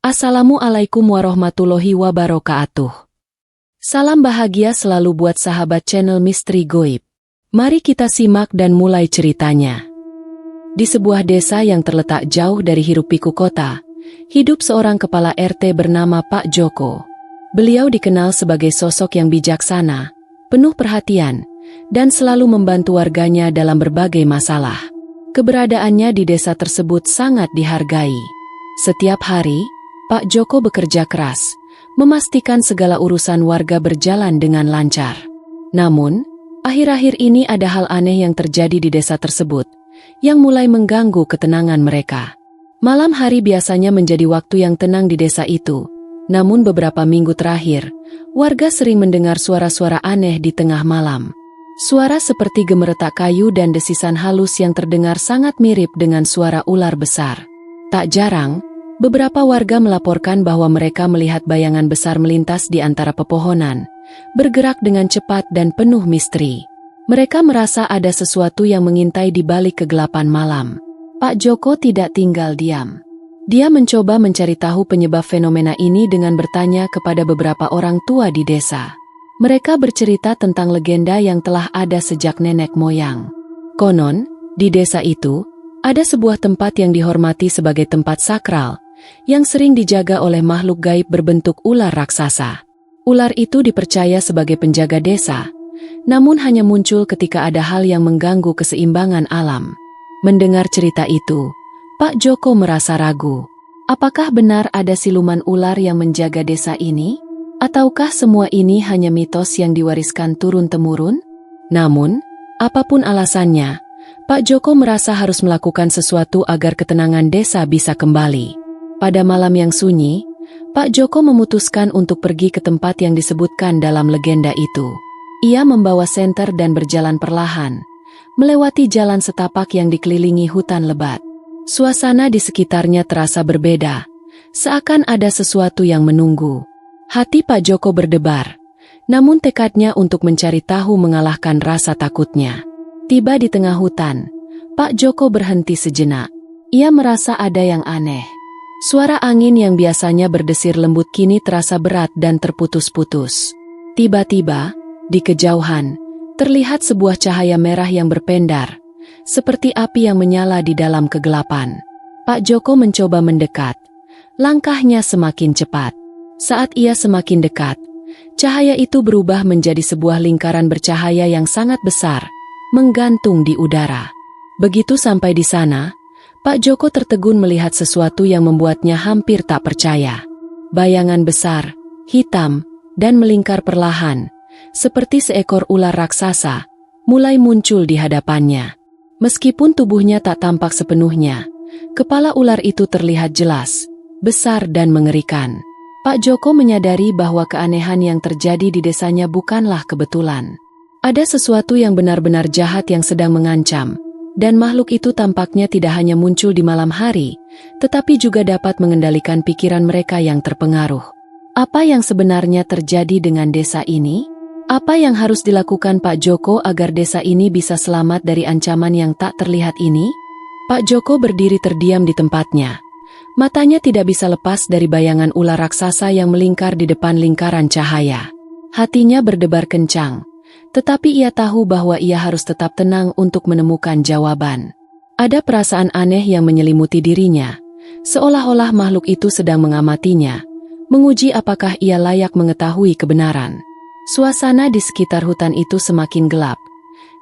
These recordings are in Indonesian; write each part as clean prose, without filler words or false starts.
Assalamualaikum warahmatullahi wabarakatuh. Salam bahagia selalu buat sahabat channel Misteri Goib. Mari kita simak dan mulai ceritanya. Di sebuah desa yang terletak jauh dari hiruk-pikuk kota, hidup seorang kepala RT bernama Pak Joko. Beliau dikenal sebagai sosok yang bijaksana, penuh perhatian, dan selalu membantu warganya dalam berbagai masalah. Keberadaannya di desa tersebut sangat dihargai. Setiap hari, Pak Joko bekerja keras, memastikan segala urusan warga berjalan dengan lancar. Namun, akhir-akhir ini ada hal aneh yang terjadi di desa tersebut, yang mulai mengganggu ketenangan mereka. Malam hari biasanya menjadi waktu yang tenang di desa itu, namun beberapa minggu terakhir, warga sering mendengar suara-suara aneh di tengah malam. Suara seperti gemeretak kayu dan desisan halus yang terdengar sangat mirip dengan suara ular besar. Tak jarang, beberapa warga melaporkan bahwa mereka melihat bayangan besar melintas di antara pepohonan, bergerak dengan cepat dan penuh misteri. Mereka merasa ada sesuatu yang mengintai di balik kegelapan malam. Pak Joko tidak tinggal diam. Dia mencoba mencari tahu penyebab fenomena ini dengan bertanya kepada beberapa orang tua di desa. Mereka bercerita tentang legenda yang telah ada sejak nenek moyang. Konon, di desa itu, ada sebuah tempat yang dihormati sebagai tempat sakral, yang sering dijaga oleh makhluk gaib berbentuk ular raksasa. Ular itu dipercaya sebagai penjaga desa, namun hanya muncul ketika ada hal yang mengganggu keseimbangan alam. Mendengar cerita itu, Pak Joko merasa ragu. Apakah benar ada siluman ular yang menjaga desa ini? Ataukah semua ini hanya mitos yang diwariskan turun-temurun? Namun, apapun alasannya, Pak Joko merasa harus melakukan sesuatu agar ketenangan desa bisa kembali. Pada malam yang sunyi, Pak Joko memutuskan untuk pergi ke tempat yang disebutkan dalam legenda itu. Ia membawa senter dan berjalan perlahan, melewati jalan setapak yang dikelilingi hutan lebat. Suasana di sekitarnya terasa berbeda, seakan ada sesuatu yang menunggu. Hati Pak Joko berdebar, namun tekadnya untuk mencari tahu mengalahkan rasa takutnya. Tiba di tengah hutan, Pak Joko berhenti sejenak. Ia merasa ada yang aneh. Suara angin yang biasanya berdesir lembut kini terasa berat dan terputus-putus. Tiba-tiba, di kejauhan, terlihat sebuah cahaya merah yang berpendar, seperti api yang menyala di dalam kegelapan. Pak Joko mencoba mendekat. Langkahnya semakin cepat. Saat ia semakin dekat, cahaya itu berubah menjadi sebuah lingkaran bercahaya yang sangat besar, menggantung di udara. Begitu sampai di sana, Pak Joko tertegun melihat sesuatu yang membuatnya hampir tak percaya. Bayangan besar, hitam, dan melingkar perlahan, seperti seekor ular raksasa, mulai muncul di hadapannya. Meskipun tubuhnya tak tampak sepenuhnya, kepala ular itu terlihat jelas, besar dan mengerikan. Pak Joko menyadari bahwa keanehan yang terjadi di desanya bukanlah kebetulan. Ada sesuatu yang benar-benar jahat yang sedang mengancam. Dan makhluk itu tampaknya tidak hanya muncul di malam hari, tetapi juga dapat mengendalikan pikiran mereka yang terpengaruh. Apa yang sebenarnya terjadi dengan desa ini? Apa yang harus dilakukan Pak Joko agar desa ini bisa selamat dari ancaman yang tak terlihat ini? Pak Joko berdiri terdiam di tempatnya. Matanya tidak bisa lepas dari bayangan ular raksasa yang melingkar di depan lingkaran cahaya. Hatinya berdebar kencang. Tetapi ia tahu bahwa ia harus tetap tenang untuk menemukan jawaban. Ada perasaan aneh yang menyelimuti dirinya, seolah-olah makhluk itu sedang mengamatinya, menguji apakah ia layak mengetahui kebenaran. Suasana di sekitar hutan itu semakin gelap,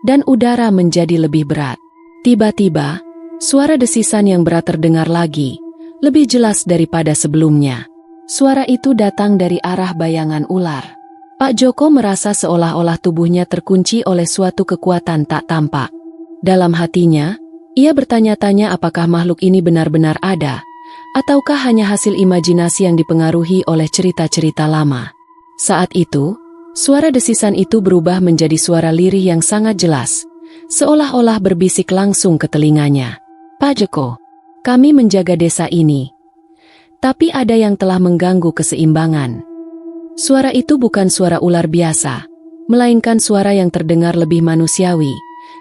dan udara menjadi lebih berat. Tiba-tiba, suara desisan yang berat terdengar lagi, lebih jelas daripada sebelumnya. Suara itu datang dari arah bayangan ular. Pak Joko merasa seolah-olah tubuhnya terkunci oleh suatu kekuatan tak tampak. Dalam hatinya, ia bertanya-tanya apakah makhluk ini benar-benar ada, ataukah hanya hasil imajinasi yang dipengaruhi oleh cerita-cerita lama. Saat itu, suara desisan itu berubah menjadi suara lirih yang sangat jelas, seolah-olah berbisik langsung ke telinganya. Pak Joko, kami menjaga desa ini, tapi ada yang telah mengganggu keseimbangan. Suara itu bukan suara ular biasa, melainkan suara yang terdengar lebih manusiawi,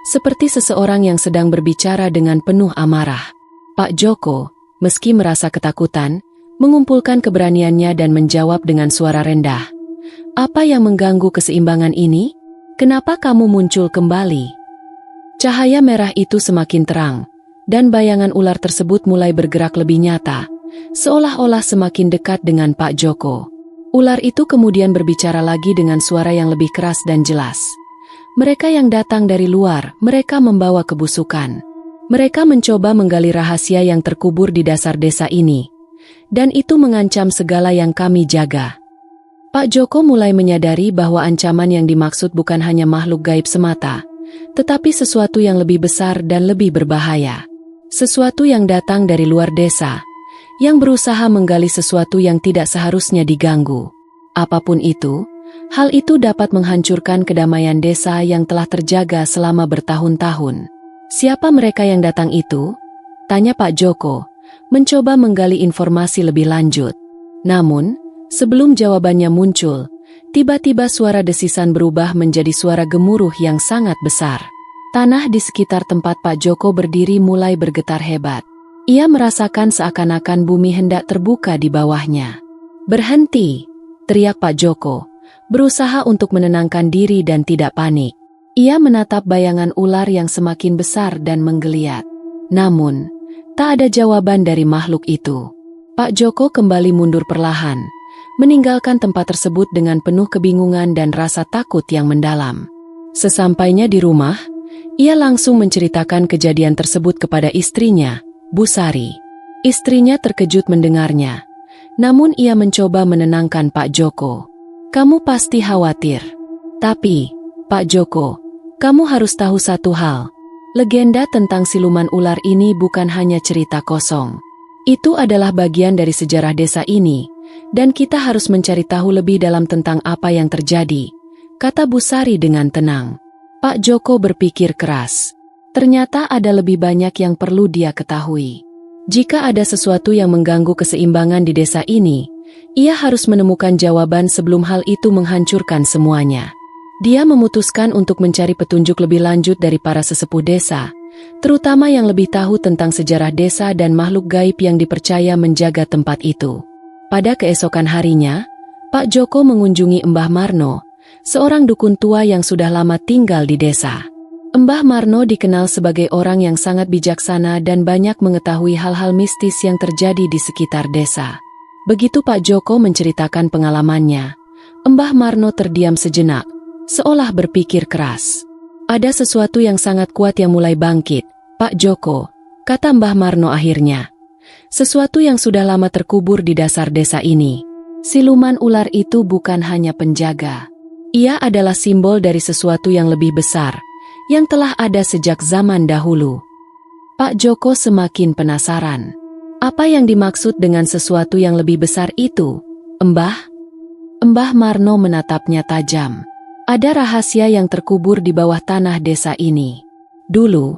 seperti seseorang yang sedang berbicara dengan penuh amarah. Pak Joko, meski merasa ketakutan, mengumpulkan keberaniannya dan menjawab dengan suara rendah. Apa yang mengganggu keseimbangan ini? Kenapa kamu muncul kembali? Cahaya merah itu semakin terang, dan bayangan ular tersebut mulai bergerak lebih nyata, seolah-olah semakin dekat dengan Pak Joko. Ular itu kemudian berbicara lagi dengan suara yang lebih keras dan jelas. Mereka yang datang dari luar, mereka membawa kebusukan. Mereka mencoba menggali rahasia yang terkubur di dasar desa ini. Dan itu mengancam segala yang kami jaga. Pak Joko mulai menyadari bahwa ancaman yang dimaksud bukan hanya makhluk gaib semata, tetapi sesuatu yang lebih besar dan lebih berbahaya. Sesuatu yang datang dari luar desa, yang berusaha menggali sesuatu yang tidak seharusnya diganggu. Apapun itu, hal itu dapat menghancurkan kedamaian desa yang telah terjaga selama bertahun-tahun. Siapa mereka yang datang itu? Tanya Pak Joko, mencoba menggali informasi lebih lanjut. Namun, sebelum jawabannya muncul, tiba-tiba suara desisan berubah menjadi suara gemuruh yang sangat besar. Tanah di sekitar tempat Pak Joko berdiri mulai bergetar hebat. Ia merasakan seakan-akan bumi hendak terbuka di bawahnya. "Berhenti!" teriak Pak Joko, berusaha untuk menenangkan diri dan tidak panik. Ia menatap bayangan ular yang semakin besar dan menggeliat. Namun, tak ada jawaban dari makhluk itu. Pak Joko kembali mundur perlahan, meninggalkan tempat tersebut dengan penuh kebingungan dan rasa takut yang mendalam. Sesampainya di rumah, ia langsung menceritakan kejadian tersebut kepada istrinya, Bu Sari. Istrinya terkejut mendengarnya. Namun ia mencoba menenangkan Pak Joko. "Kamu pasti khawatir. Tapi, Pak Joko, kamu harus tahu satu hal. Legenda tentang siluman ular ini bukan hanya cerita kosong. Itu adalah bagian dari sejarah desa ini, dan kita harus mencari tahu lebih dalam tentang apa yang terjadi," kata Bu Sari dengan tenang. Pak Joko berpikir keras. Ternyata ada lebih banyak yang perlu dia ketahui. Jika ada sesuatu yang mengganggu keseimbangan di desa ini, ia harus menemukan jawaban sebelum hal itu menghancurkan semuanya. Dia memutuskan untuk mencari petunjuk lebih lanjut dari para sesepuh desa, terutama yang lebih tahu tentang sejarah desa dan makhluk gaib yang dipercaya menjaga tempat itu. Pada keesokan harinya, Pak Joko mengunjungi Mbah Marno, seorang dukun tua yang sudah lama tinggal di desa. Mbah Marno dikenal sebagai orang yang sangat bijaksana dan banyak mengetahui hal-hal mistis yang terjadi di sekitar desa. Begitu Pak Joko menceritakan pengalamannya, Mbah Marno terdiam sejenak, seolah berpikir keras. "Ada sesuatu yang sangat kuat yang mulai bangkit, Pak Joko," kata Mbah Marno akhirnya. "Sesuatu yang sudah lama terkubur di dasar desa ini. Siluman ular itu bukan hanya penjaga. Ia adalah simbol dari sesuatu yang lebih besar, yang telah ada sejak zaman dahulu." Pak Joko semakin penasaran. Apa yang dimaksud dengan sesuatu yang lebih besar itu, Mbah? Mbah Marno menatapnya tajam. "Ada rahasia yang terkubur di bawah tanah desa ini. Dulu,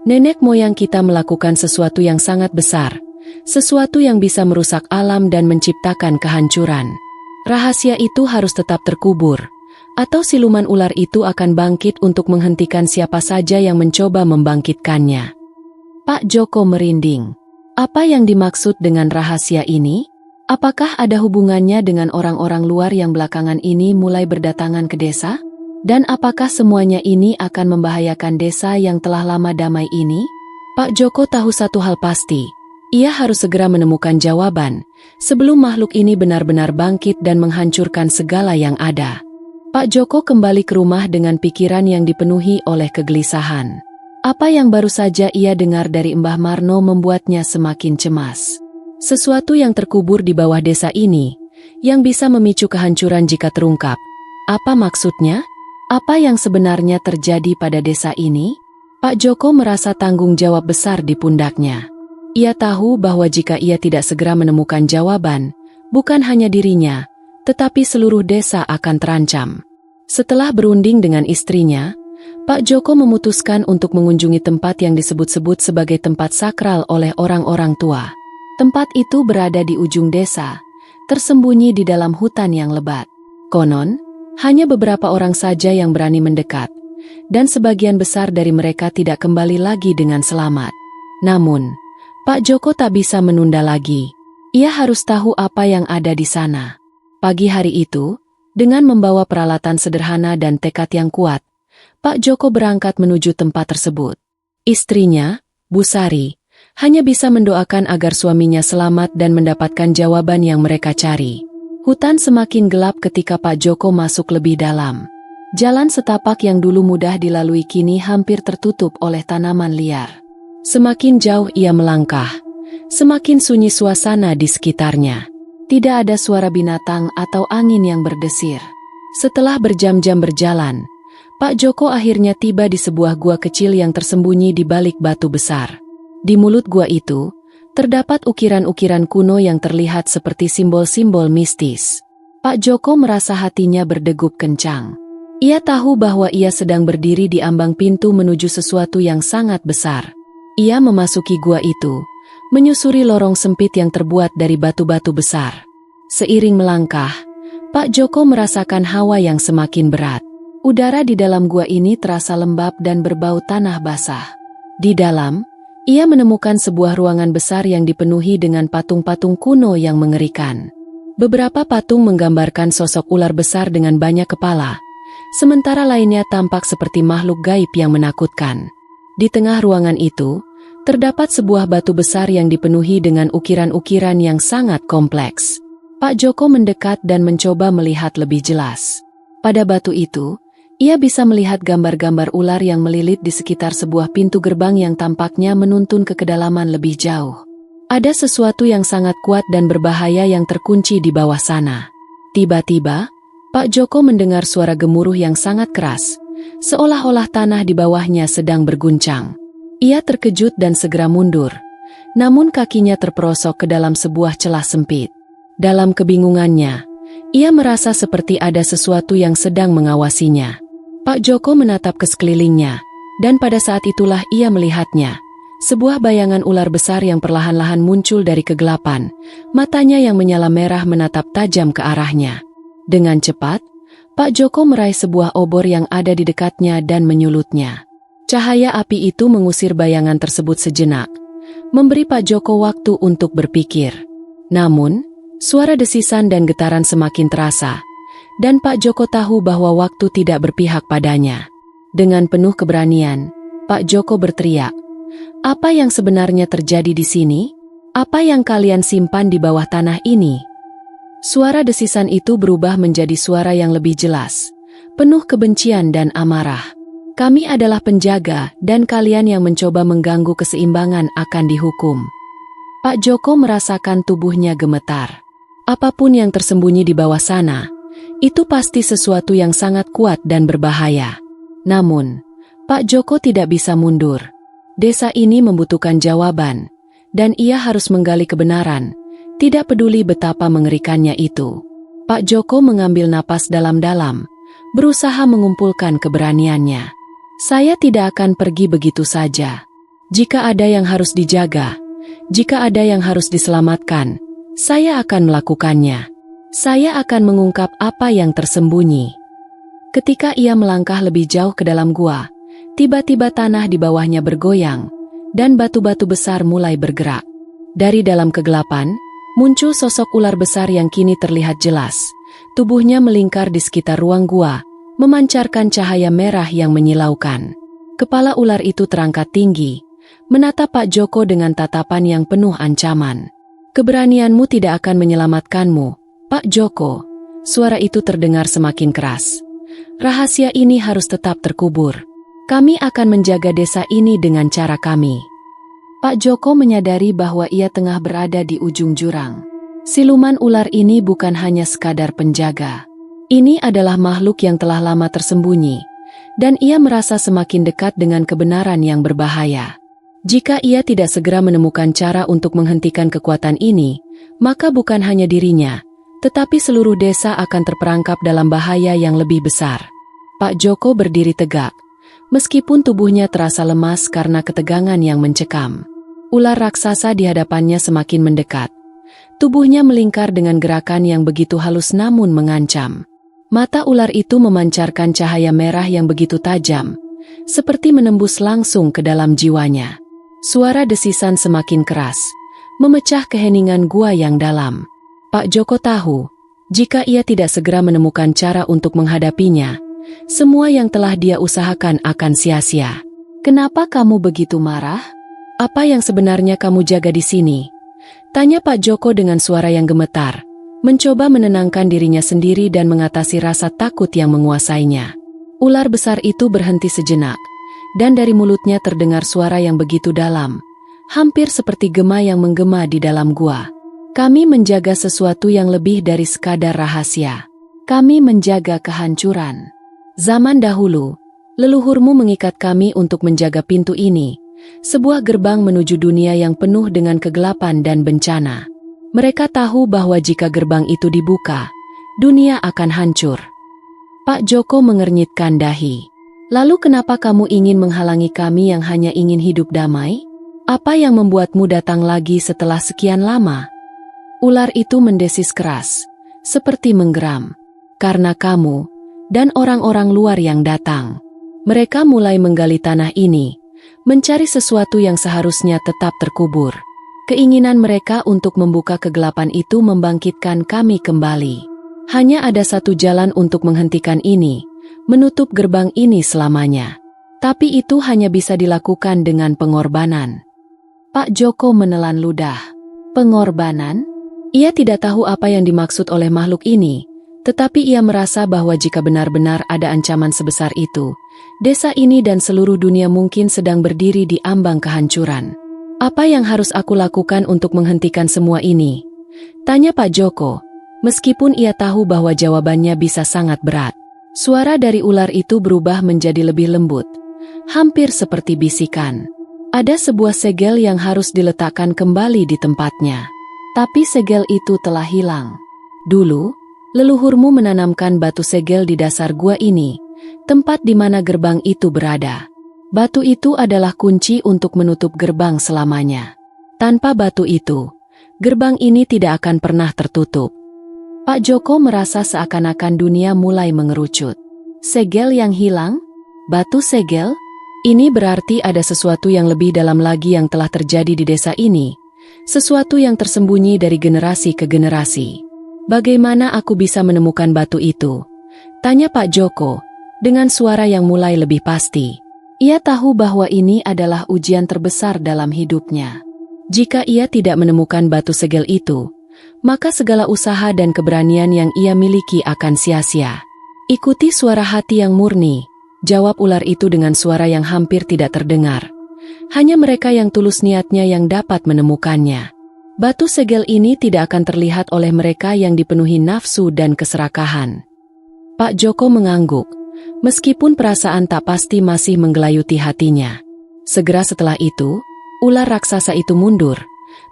nenek moyang kita melakukan sesuatu yang sangat besar, sesuatu yang bisa merusak alam dan menciptakan kehancuran. Rahasia itu harus tetap terkubur, atau siluman ular itu akan bangkit untuk menghentikan siapa saja yang mencoba membangkitkannya." Pak Joko merinding. Apa yang dimaksud dengan rahasia ini? Apakah ada hubungannya dengan orang-orang luar yang belakangan ini mulai berdatangan ke desa? Dan apakah semuanya ini akan membahayakan desa yang telah lama damai ini? Pak Joko tahu satu hal pasti. Ia harus segera menemukan jawaban, sebelum makhluk ini benar-benar bangkit dan menghancurkan segala yang ada. Pak Joko kembali ke rumah dengan pikiran yang dipenuhi oleh kegelisahan. Apa yang baru saja ia dengar dari Mbah Marno membuatnya semakin cemas. Sesuatu yang terkubur di bawah desa ini, yang bisa memicu kehancuran jika terungkap. Apa maksudnya? Apa yang sebenarnya terjadi pada desa ini? Pak Joko merasa tanggung jawab besar di pundaknya. Ia tahu bahwa jika ia tidak segera menemukan jawaban, bukan hanya dirinya, tetapi seluruh desa akan terancam. Setelah berunding dengan istrinya, Pak Joko memutuskan untuk mengunjungi tempat yang disebut-sebut sebagai tempat sakral oleh orang-orang tua. Tempat itu berada di ujung desa, tersembunyi di dalam hutan yang lebat. Konon, hanya beberapa orang saja yang berani mendekat, dan sebagian besar dari mereka tidak kembali lagi dengan selamat. Namun, Pak Joko tak bisa menunda lagi. Ia harus tahu apa yang ada di sana. Pagi hari itu, dengan membawa peralatan sederhana dan tekad yang kuat, Pak Joko berangkat menuju tempat tersebut. Istrinya, Bu Sari, hanya bisa mendoakan agar suaminya selamat dan mendapatkan jawaban yang mereka cari. Hutan semakin gelap ketika Pak Joko masuk lebih dalam. Jalan setapak yang dulu mudah dilalui kini hampir tertutup oleh tanaman liar. Semakin jauh ia melangkah, semakin sunyi suasana di sekitarnya. Tidak ada suara binatang atau angin yang berdesir. Setelah berjam-jam berjalan, Pak Joko akhirnya tiba di sebuah gua kecil yang tersembunyi di balik batu besar. Di mulut gua itu, terdapat ukiran-ukiran kuno yang terlihat seperti simbol-simbol mistis. Pak Joko merasa hatinya berdegup kencang. Ia tahu bahwa ia sedang berdiri di ambang pintu menuju sesuatu yang sangat besar. Ia memasuki gua itu, menyusuri lorong sempit yang terbuat dari batu-batu besar. Seiring melangkah, Pak Joko merasakan hawa yang semakin berat. Udara di dalam gua ini terasa lembab dan berbau tanah basah. Di dalam, ia menemukan sebuah ruangan besar yang dipenuhi dengan patung-patung kuno yang mengerikan. Beberapa patung menggambarkan sosok ular besar dengan banyak kepala, sementara lainnya tampak seperti makhluk gaib yang menakutkan. Di tengah ruangan itu, terdapat sebuah batu besar yang dipenuhi dengan ukiran-ukiran yang sangat kompleks. Pak Joko mendekat dan mencoba melihat lebih jelas. Pada batu itu, ia bisa melihat gambar-gambar ular yang melilit di sekitar sebuah pintu gerbang yang tampaknya menuntun ke kedalaman lebih jauh. Ada sesuatu yang sangat kuat dan berbahaya yang terkunci di bawah sana. Tiba-tiba, Pak Joko mendengar suara gemuruh yang sangat keras, seolah-olah tanah di bawahnya sedang berguncang. Ia terkejut dan segera mundur, namun kakinya terperosok ke dalam sebuah celah sempit. Dalam kebingungannya, ia merasa seperti ada sesuatu yang sedang mengawasinya. Pak Joko menatap ke sekelilingnya, dan pada saat itulah ia melihatnya. Sebuah bayangan ular besar yang perlahan-lahan muncul dari kegelapan, matanya yang menyala merah menatap tajam ke arahnya. Dengan cepat, Pak Joko meraih sebuah obor yang ada di dekatnya dan menyulutnya. Cahaya api itu mengusir bayangan tersebut sejenak, memberi Pak Joko waktu untuk berpikir. Namun, suara desisan dan getaran semakin terasa, dan Pak Joko tahu bahwa waktu tidak berpihak padanya. Dengan penuh keberanian, Pak Joko berteriak, "Apa yang sebenarnya terjadi di sini? Apa yang kalian simpan di bawah tanah ini?" Suara desisan itu berubah menjadi suara yang lebih jelas, penuh kebencian dan amarah. "Kami adalah penjaga dan kalian yang mencoba mengganggu keseimbangan akan dihukum." Pak Joko merasakan tubuhnya gemetar. Apapun yang tersembunyi di bawah sana, itu pasti sesuatu yang sangat kuat dan berbahaya. Namun, Pak Joko tidak bisa mundur. Desa ini membutuhkan jawaban, dan ia harus menggali kebenaran. Tidak peduli betapa mengerikannya itu. Pak Joko mengambil napas dalam-dalam, berusaha mengumpulkan keberaniannya. "Saya tidak akan pergi begitu saja. Jika ada yang harus dijaga, jika ada yang harus diselamatkan, saya akan melakukannya. Saya akan mengungkap apa yang tersembunyi." Ketika ia melangkah lebih jauh ke dalam gua, tiba-tiba tanah di bawahnya bergoyang, dan batu-batu besar mulai bergerak. Dari dalam kegelapan, muncul sosok ular besar yang kini terlihat jelas. Tubuhnya melingkar di sekitar ruang gua, memancarkan cahaya merah yang menyilaukan. Kepala ular itu terangkat tinggi, menatap Pak Joko dengan tatapan yang penuh ancaman. "Keberanianmu tidak akan menyelamatkanmu, Pak Joko." Suara itu terdengar semakin keras. "Rahasia ini harus tetap terkubur. Kami akan menjaga desa ini dengan cara kami." Pak Joko menyadari bahwa ia tengah berada di ujung jurang. Siluman ular ini bukan hanya sekadar penjaga. Ini adalah makhluk yang telah lama tersembunyi, dan ia merasa semakin dekat dengan kebenaran yang berbahaya. Jika ia tidak segera menemukan cara untuk menghentikan kekuatan ini, maka bukan hanya dirinya, tetapi seluruh desa akan terperangkap dalam bahaya yang lebih besar. Pak Joko berdiri tegak, meskipun tubuhnya terasa lemas karena ketegangan yang mencekam. Ular raksasa di hadapannya semakin mendekat. Tubuhnya melingkar dengan gerakan yang begitu halus namun mengancam. Mata ular itu memancarkan cahaya merah yang begitu tajam, seperti menembus langsung ke dalam jiwanya. Suara desisan semakin keras, memecah keheningan gua yang dalam. Pak Joko tahu, jika ia tidak segera menemukan cara untuk menghadapinya, semua yang telah dia usahakan akan sia-sia. "Kenapa kamu begitu marah? Apa yang sebenarnya kamu jaga di sini?" tanya Pak Joko dengan suara yang gemetar, mencoba menenangkan dirinya sendiri dan mengatasi rasa takut yang menguasainya. Ular besar itu berhenti sejenak, dan dari mulutnya terdengar suara yang begitu dalam, hampir seperti gema yang menggema di dalam gua. "Kami menjaga sesuatu yang lebih dari sekadar rahasia. Kami menjaga kehancuran. Zaman dahulu, leluhurmu mengikat kami untuk menjaga pintu ini, sebuah gerbang menuju dunia yang penuh dengan kegelapan dan bencana. Mereka tahu bahwa jika gerbang itu dibuka, dunia akan hancur." Pak Joko mengernyitkan dahi. "Lalu kenapa kamu ingin menghalangi kami yang hanya ingin hidup damai? Apa yang membuatmu datang lagi setelah sekian lama?" Ular itu mendesis keras, seperti menggeram. "Karena kamu dan orang-orang luar yang datang. Mereka mulai menggali tanah ini, mencari sesuatu yang seharusnya tetap terkubur. Keinginan mereka untuk membuka kegelapan itu membangkitkan kami kembali. Hanya ada satu jalan untuk menghentikan ini, menutup gerbang ini selamanya. Tapi itu hanya bisa dilakukan dengan pengorbanan." Pak Joko menelan ludah. Pengorbanan? Ia tidak tahu apa yang dimaksud oleh makhluk ini, tetapi ia merasa bahwa jika benar-benar ada ancaman sebesar itu, desa ini dan seluruh dunia mungkin sedang berdiri di ambang kehancuran. "Apa yang harus aku lakukan untuk menghentikan semua ini?" tanya Pak Joko, meskipun ia tahu bahwa jawabannya bisa sangat berat. Suara dari ular itu berubah menjadi lebih lembut, hampir seperti bisikan. "Ada sebuah segel yang harus diletakkan kembali di tempatnya. Tapi segel itu telah hilang. Dulu, leluhurmu menanamkan batu segel di dasar gua ini, tempat di mana gerbang itu berada. Batu itu adalah kunci untuk menutup gerbang selamanya. Tanpa batu itu, gerbang ini tidak akan pernah tertutup." Pak Joko merasa seakan-akan dunia mulai mengerucut. Segel yang hilang? Batu segel? Ini berarti ada sesuatu yang lebih dalam lagi yang telah terjadi di desa ini. Sesuatu yang tersembunyi dari generasi ke generasi. "Bagaimana aku bisa menemukan batu itu?" tanya Pak Joko, dengan suara yang mulai lebih pasti. Ia tahu bahwa ini adalah ujian terbesar dalam hidupnya. Jika ia tidak menemukan batu segel itu, maka segala usaha dan keberanian yang ia miliki akan sia-sia. "Ikuti suara hati yang murni," jawab ular itu dengan suara yang hampir tidak terdengar. "Hanya mereka yang tulus niatnya yang dapat menemukannya. Batu segel ini tidak akan terlihat oleh mereka yang dipenuhi nafsu dan keserakahan." Pak Joko mengangguk, meskipun perasaan tak pasti masih menggelayuti hatinya. Segera setelah itu, ular raksasa itu mundur.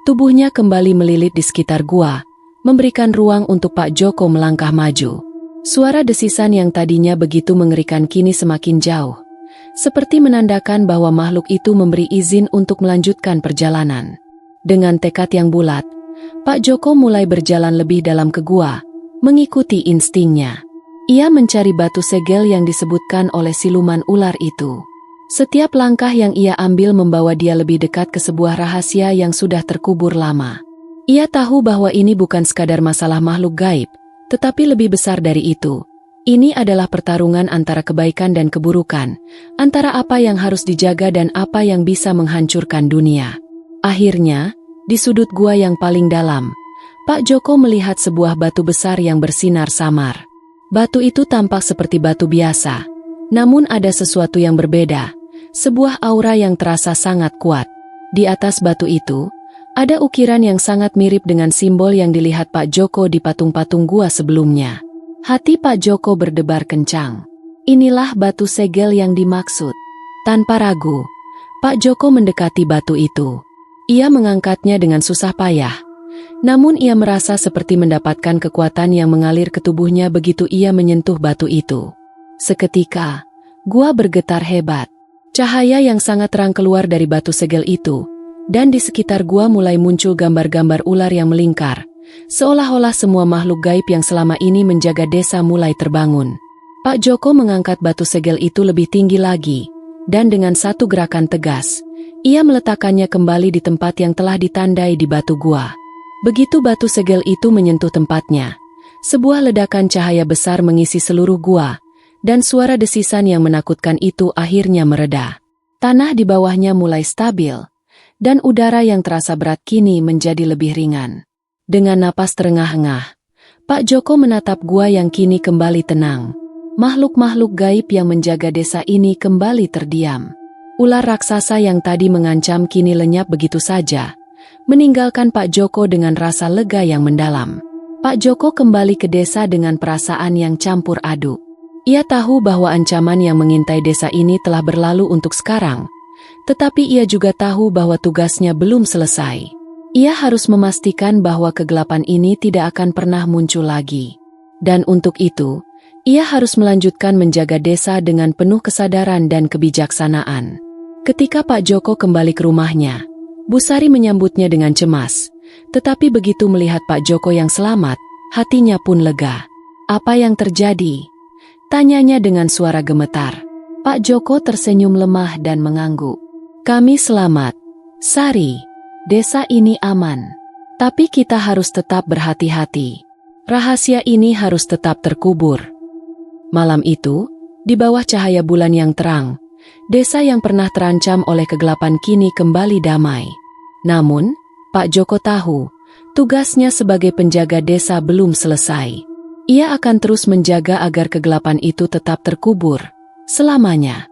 Tubuhnya kembali melilit di sekitar gua, memberikan ruang untuk Pak Joko melangkah maju. Suara desisan yang tadinya begitu mengerikan kini semakin jauh, seperti menandakan bahwa makhluk itu memberi izin untuk melanjutkan perjalanan. Dengan tekad yang bulat, Pak Joko mulai berjalan lebih dalam ke gua, mengikuti instingnya. Ia mencari batu segel yang disebutkan oleh siluman ular itu. Setiap langkah yang ia ambil membawa dia lebih dekat ke sebuah rahasia yang sudah terkubur lama. Ia tahu bahwa ini bukan sekadar masalah makhluk gaib, tetapi lebih besar dari itu. Ini adalah pertarungan antara kebaikan dan keburukan, antara apa yang harus dijaga dan apa yang bisa menghancurkan dunia. Akhirnya, di sudut gua yang paling dalam, Pak Joko melihat sebuah batu besar yang bersinar samar. Batu itu tampak seperti batu biasa, namun ada sesuatu yang berbeda, sebuah aura yang terasa sangat kuat. Di atas batu itu, ada ukiran yang sangat mirip dengan simbol yang dilihat Pak Joko di patung-patung gua sebelumnya. Hati Pak Joko berdebar kencang. Inilah batu segel yang dimaksud. Tanpa ragu, Pak Joko mendekati batu itu. Ia mengangkatnya dengan susah payah. Namun ia merasa seperti mendapatkan kekuatan yang mengalir ke tubuhnya begitu ia menyentuh batu itu. Seketika, gua bergetar hebat. Cahaya yang sangat terang keluar dari batu segel itu, dan di sekitar gua mulai muncul gambar-gambar ular yang melingkar. Seolah-olah semua makhluk gaib yang selama ini menjaga desa mulai terbangun. Pak Joko mengangkat batu segel itu lebih tinggi lagi, dan dengan satu gerakan tegas, ia meletakkannya kembali di tempat yang telah ditandai di batu gua. Begitu batu segel itu menyentuh tempatnya, sebuah ledakan cahaya besar mengisi seluruh gua, dan suara desisan yang menakutkan itu akhirnya mereda. Tanah di bawahnya mulai stabil, dan udara yang terasa berat kini menjadi lebih ringan. Dengan napas terengah-engah, Pak Joko menatap gua yang kini kembali tenang. Makhluk-makhluk gaib yang menjaga desa ini kembali terdiam. Ular raksasa yang tadi mengancam kini lenyap begitu saja, meninggalkan Pak Joko dengan rasa lega yang mendalam. Pak Joko kembali ke desa dengan perasaan yang campur aduk. Ia tahu bahwa ancaman yang mengintai desa ini telah berlalu untuk sekarang, tetapi ia juga tahu bahwa tugasnya belum selesai. Ia harus memastikan bahwa kegelapan ini tidak akan pernah muncul lagi. Dan untuk itu, ia harus melanjutkan menjaga desa dengan penuh kesadaran dan kebijaksanaan. Ketika Pak Joko kembali ke rumahnya, Bu Sari menyambutnya dengan cemas. Tetapi begitu melihat Pak Joko yang selamat, hatinya pun lega. "Apa yang terjadi?" tanyanya dengan suara gemetar. Pak Joko tersenyum lemah dan mengangguk. "Kami selamat, Sari. Desa ini aman. Tapi kita harus tetap berhati-hati. Rahasia ini harus tetap terkubur." Malam itu, di bawah cahaya bulan yang terang, desa yang pernah terancam oleh kegelapan kini kembali damai. Namun, Pak Joko tahu, tugasnya sebagai penjaga desa belum selesai. Ia akan terus menjaga agar kegelapan itu tetap terkubur selamanya.